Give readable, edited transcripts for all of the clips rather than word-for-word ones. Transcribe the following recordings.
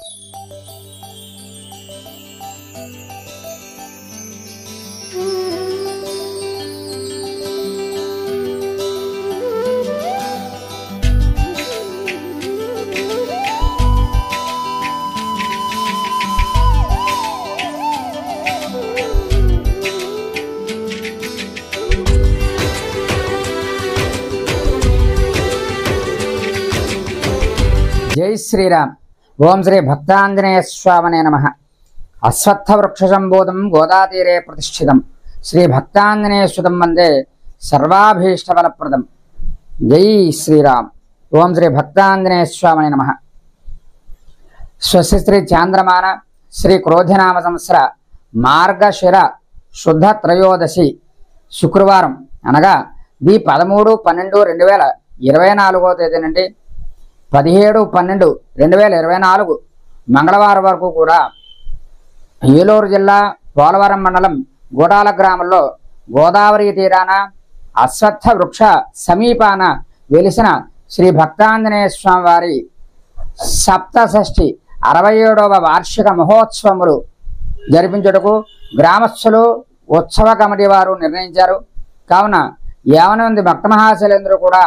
జై శ్రీరామ్. ఓం శ్రీ భక్తాంజనేయ స్వామినే నమః. అశ్వత్థ వృక్ష సంబోధం గోదాతీరే ప్రతిష్ఠితం శ్రీ భక్తాంజనేయ సుతం వందే సర్వాభీష్టఫలప్రదం. జై శ్రీరామ్. ఓం శ్రీ భక్తాంజనేయ స్వామినే నమః. స్వస్తి శ్రీ చాంద్రమాన శ్రీ క్రోధినామ సంవత్సర మార్గశిర శుద్ధ త్రయోదశి శుక్రవారం అనగా ది 13/12/2024 తేదీ నుండి 17/12/2024 మంగళవారం వరకు కూడా ఏలూరు జిల్లా పోలవరం మండలం గూడాల గ్రామంలో గోదావరి తీరాన అశ్వత్థ వృక్ష సమీపాన వెలిసిన శ్రీ భక్తాంజనేయ స్వామి వారి సప్తషష్ఠి 67వ వార్షిక మహోత్సవములు జరిపించుటకు గ్రామస్తులు ఉత్సవ కమిటీ వారు నిర్ణయించారు. కావున 50 మంది భక్త మహాశైలేంద్రులు కూడా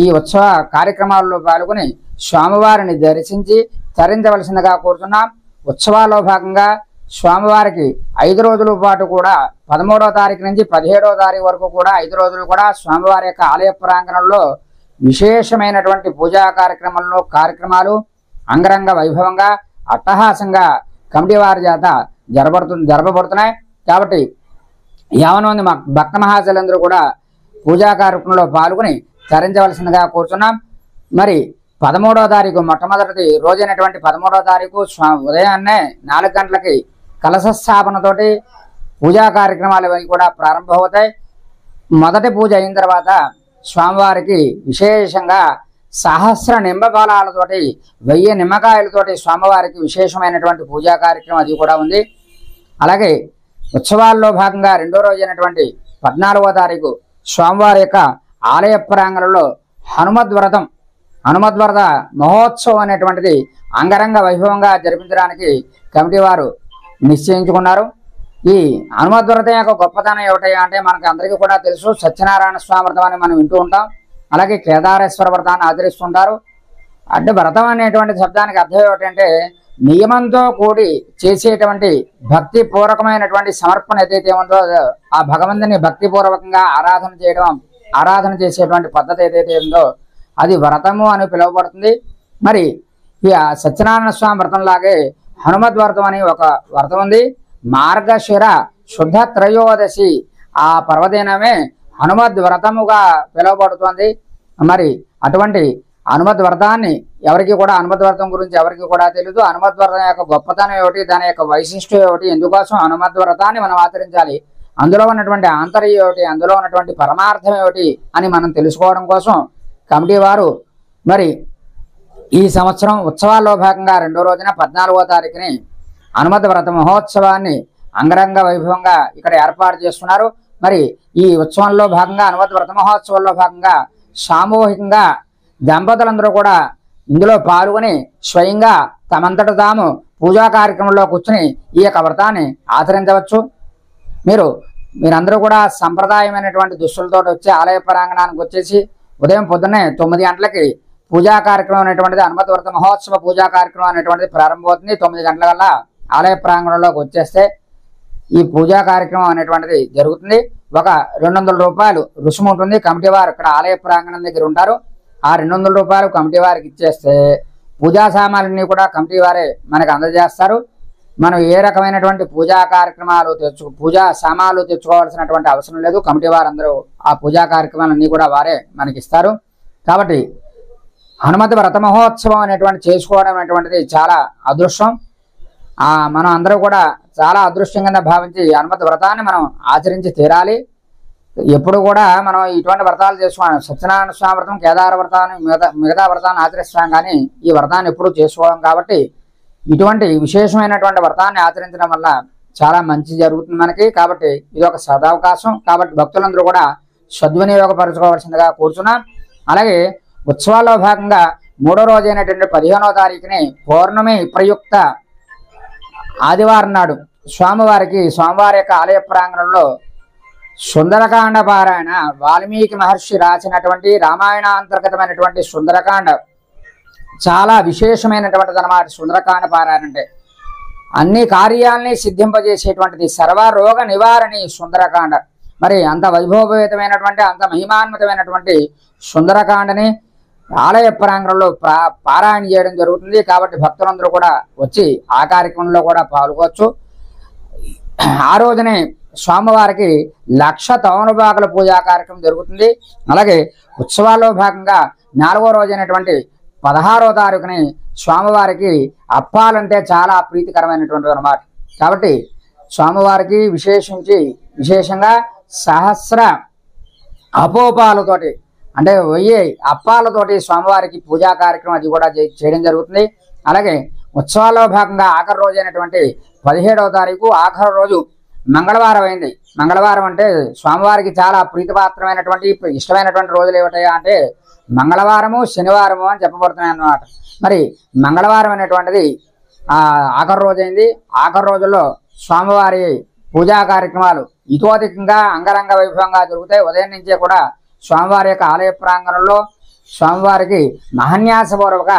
ఈ ఉత్సవ కార్యక్రమాల్లో పాల్గొని స్వామివారిని దర్శించి తరించవలసిందిగా కోరుతున్నాం. ఉత్సవాల్లో భాగంగా స్వామివారికి 5 రోజుల పాటు కూడా 13వ తారీఖు నుంచి 17వ తారీఖు వరకు కూడా 5 రోజులు కూడా స్వామివారి యొక్క ఆలయ ప్రాంగణంలో విశేషమైనటువంటి పూజా కార్యక్రమాలు అంగరంగ వైభవంగా అట్టహాసంగా కమిటీ వారి చేత జరపబడుతున్నాయి. కాబట్టి 50 మంది భక్త మహాశైలందరూ కూడా పూజా కార్యక్రమంలో పాల్గొని తరించవలసిందిగా కోరుతున్నాం. మరి 13వ తారీఖు మొట్టమొదటి రోజైనటువంటి 13వ తారీఖు ఉదయాన్నే 4 గంటలకి కలశ స్థాపనతోటి పూజా కార్యక్రమాలు ఇవన్నీ కూడా ప్రారంభమవుతాయి. మొదటి పూజ అయిన తర్వాత స్వామివారికి విశేషంగా సహస్ర నింబఫలాలతోటి 1000 నిమ్మకాయలతోటి స్వామివారికి విశేషమైనటువంటి పూజా కార్యక్రమం అది కూడా ఉంది. అలాగే ఉత్సవాల్లో భాగంగా 2వ రోజు అయినటువంటి 14వ తారీఖు స్వామివారి యొక్క ఆలయ ప్రాంగణంలో హనుమద్వ్రత మహోత్సవం అనేటువంటిది అంగరంగ వైభవంగా జరిపించడానికి కమిటీ వారు నిశ్చయించుకున్నారు. ఈ హనుమద్వ్రతం యొక్క గొప్పతనం ఏమిటయ్యా అంటే మనకి అందరికీ కూడా తెలుసు. సత్యనారాయణ స్వామి వ్రతం అని మనం వింటూ ఉంటాం. అలాగే కేదారేశ్వర వ్రతాన్ని ఆచరిస్తుంటారు. అంటే వ్రతం అనేటువంటి శబ్దానికి అర్థం ఏమిటంటే నియమంతో కూడి చేసేటువంటి భక్తిపూర్వకమైనటువంటి సమర్పణ ఏదైతే ఉందో ఆ భగవంతుని భక్తిపూర్వకంగా ఆరాధన చేసేటువంటి పద్ధతి ఏదైతే ఉందో అది వ్రతము అని పిలువబడుతుంది. మరి ఈ సత్యనారాయణ స్వామి వ్రతం లాగే హనుమద్వ్రతం అని ఒక వ్రతం ఉంది. మార్గశిర శుద్ధ త్రయోదశి ఆ పర్వదినమే హనుమద్వ్రతముగా పిలువబడుతుంది. మరి అటువంటి హనుమద్వ్రతాన్ని ఎవరికి కూడా హనుమద్వ్రతం గురించి ఎవరికి కూడా తెలియదు. హనుమద్వ్రతం యొక్క గొప్పతనం ఏమిటి, దాని యొక్క వైశిష్ట్యం ఏమిటి, ఎందుకోసం హనుమద్వ్రతాన్ని మనం ఆచరించాలి, అందులో ఉన్నటువంటి ఆంతర్యం ఏమిటి, అందులో ఉన్నటువంటి పరమార్థం ఏమిటి అని మనం తెలుసుకోవడం కోసం కమిటీ వారు మరి ఈ సంవత్సరం ఉత్సవాల్లో భాగంగా 2వ రోజున 14వ తారీఖుని హనుమద్వ్రత మహోత్సవాన్ని అంగరంగ వైభవంగా ఇక్కడ ఏర్పాటు చేస్తున్నారు. మరి ఈ ఉత్సవంలో భాగంగా హనుమద్వ్రత మహోత్సవంలో భాగంగా సామూహికంగా దంపతులందరూ కూడా ఇందులో పాల్గొని స్వయంగా తమంతట తాము పూజా కార్యక్రమంలో కూర్చుని ఈ యొక్క వ్రతాన్ని ఆచరించవచ్చు. మీరందరూ కూడా సంప్రదాయమైనటువంటి దుస్తులతో వచ్చి ఆలయ ప్రాంగణానికి వచ్చేసి ఉదయం పొద్దున్నే 9 గంటలకి పూజా కార్యక్రమం అనేటువంటిది హనుమద్వ్రత మహోత్సవ పూజా కార్యక్రమం అనేటువంటిది ప్రారంభమవుతుంది. 9 గంటల కల్లా ఆలయ ప్రాంగణంలోకి వచ్చేస్తే ఈ పూజా కార్యక్రమం అనేటువంటిది జరుగుతుంది. ఒక 200 రూపాయలు రుసుము ఉంటుంది. కమిటీ వారు ఇక్కడ ఆలయ ప్రాంగణం దగ్గర ఉంటారు. ఆ 200 రూపాయలు కమిటీ వారికి ఇచ్చేస్తే పూజా సామాన్లన్నీ కూడా కమిటీ వారే మనకు అందజేస్తారు. మనం ఏ రకమైనటువంటి పూజా పూజా సామాన్లు తెచ్చుకోవాల్సినటువంటి అవసరం లేదు. కమిటీ వారందరూ ఆ పూజా కార్యక్రమాలన్నీ కూడా వారే మనకి ఇస్తారు. కాబట్టి హనుమత్ వ్రత మహోత్సవం అనేటువంటి చేసుకోవడం అనేటువంటిది చాలా అదృష్టం. మనం అందరూ కూడా చాలా అదృష్టం కింద భావించి హనుమత్ వ్రతాన్ని మనం ఆచరించి తీరాలి. ఎప్పుడు కూడా మనం ఇటువంటి వ్రతాలు చేసుకోవాలి. సత్యనారాయణ స్వామి వ్రతం, కేదార వ్రతాన్ని, మిగతా వ్రతాన్ని ఆచరిస్తాం, కానీ ఈ వ్రతాన్ని ఎప్పుడు చేసుకోవడం. కాబట్టి ఇటువంటి విశేషమైనటువంటి వ్రతాన్ని ఆచరించడం వల్ల చాలా మంచి జరుగుతుంది మనకి. కాబట్టి ఇది ఒక సదవకాశం. కాబట్టి భక్తులందరూ కూడా సద్వినియోగపరచుకోవాల్సిందిగా కోరుచున్నాం. అలాగే ఉత్సవాల్లో భాగంగా మూడో రోజు అయినటువంటి 15వ తారీఖుని పౌర్ణమి ప్రయుక్త ఆదివారం నాడు స్వామివారి యొక్క ఆలయ ప్రాంగణంలో సుందరకాండ పారాయణ, వాల్మీకి మహర్షి రాసినటువంటి రామాయణాంతర్గతమైనటువంటి సుందరకాండ చాలా విశేషమైనటువంటిది అన్నమాట. సుందరకాండ పారాయణ అంటే అన్ని కార్యాలని సిద్ధింపజేసేటువంటిది, సర్వరోగ నివారణి సుందరకాండ. మరి అంత వైభవపేతమైనటువంటి అంత మహిమాన్వితమైనటువంటి సుందరకాండని ఆలయ ప్రాంగణంలో పారాయణ చేయడం జరుగుతుంది. కాబట్టి భక్తులందరూ కూడా వచ్చి ఆ కార్యక్రమంలో కూడా పాల్గొవచ్చు. ఆ రోజునే స్వామివారికి 1,00,000 తమలపాకుల పూజా కార్యక్రమం జరుగుతుంది. అలాగే ఉత్సవాల్లో భాగంగా 4వ రోజైనటువంటి 16వ తారీఖుని స్వామివారికి అప్పాలంటే చాలా ప్రీతికరమైనటువంటిది అన్నమాట. కాబట్టి స్వామివారికి విశేషంగా సహస్ర అపోపాలతోటి అంటే 1000 అప్పాలతోటి స్వామివారికి పూజా కార్యక్రమం అది కూడా చేయడం జరుగుతుంది. అలాగే ఉత్సవాల్లో భాగంగా ఆఖరి రోజు అయినటువంటి 17వ తారీఖు ఆఖరి రోజు మంగళవారం అయింది. మంగళవారం అంటే స్వామివారికి చాలా ప్రీతిపాత్రమైనటువంటి ఇష్టమైనటువంటి రోజులు ఏమిటాయా అంటే మంగళవారము, శనివారము అని చెప్పబడుతున్నాయి అన్నమాట. మరి మంగళవారం అనేటువంటిది ఆఖరి రోజు అయింది. ఆఖరి రోజుల్లో స్వామివారి పూజా కార్యక్రమాలు ఇతోధికంగా అంగరంగ వైభవంగా జరుగుతాయి. ఉదయం నుంచే కూడా స్వామివారి యొక్క ఆలయ ప్రాంగణంలో స్వామివారికి మహాన్యాసపూర్వక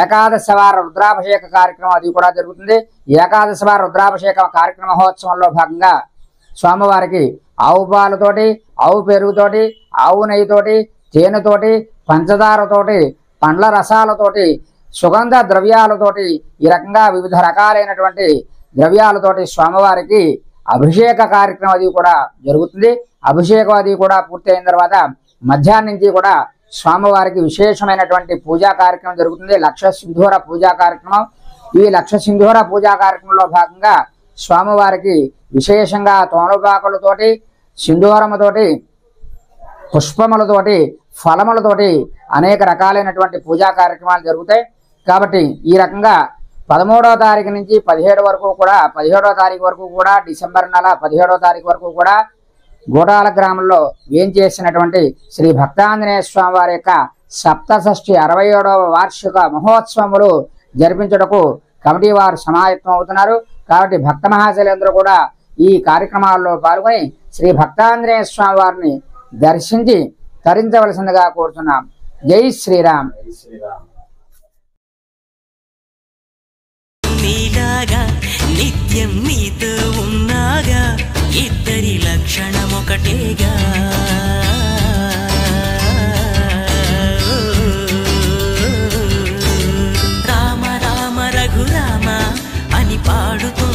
ఏకాదశవార రుద్రాభిషేక కార్యక్రమం అది కూడా జరుగుతుంది. ఏకాదశవార రుద్రాభిషేక కార్యక్రమ మహోత్సవంలో భాగంగా స్వామివారికి ఆవు పాలతోటి, ఆవు పెరుగుతోటి, ఆవు నెయ్యితోటి, తేనెతోటి, పంచదారతోటి, పండ్ల రసాలతోటి, సుగంధ ద్రవ్యాలతోటి ఈ రకంగా వివిధ రకాలైనటువంటి ద్రవ్యాలతోటి స్వామివారికి అభిషేక కార్యక్రమం అది కూడా జరుగుతుంది. అభిషేకం అది కూడా పూర్తయిన తర్వాత మధ్యాహ్నం నుంచి కూడా స్వామివారికి విశేషమైనటువంటి పూజా కార్యక్రమం జరుగుతుంది. 1,00,000 సింధూర పూజా కార్యక్రమం. ఈ 1,00,000 సింధూర పూజా కార్యక్రమంలో భాగంగా స్వామివారికి విశేషంగా తోమలపాకులతోటి, సింధూరముతోటి, పుష్పములతోటి, ఫలములతోటి అనేక రకాలైనటువంటి పూజా కార్యక్రమాలు జరుగుతాయి. కాబట్టి ఈ రకంగా 13వ తారీఖు నుంచి 17 వరకు కూడా 17వ తారీఖు వరకు కూడా డిసెంబర్ నెల 17వ తారీఖు వరకు కూడా గోటాల గ్రామంలో వేంచేసినటువంటి శ్రీ భక్తాంజనేయ స్వామి వారి యొక్క సప్తషష్ఠి 67వ వార్షిక మహోత్సవములు జరిపించుటకు కమిటీ వారు సమాయత్తం అవుతున్నారు. కాబట్టి భక్త మహాశయులందరూ కూడా ఈ కార్యక్రమాల్లో పాల్గొని శ్రీ భక్తాంజనేయ స్వామి వారిని దర్శించి తరించవలసిందిగా కోరుతున్నాం. జై శ్రీరామ్. నీలాగా నిత్యం నీతో ఉన్నాగా ఇద్దరి లక్షణం ఒకటేగా. రామ రామ రఘురామ అని పాడుతూ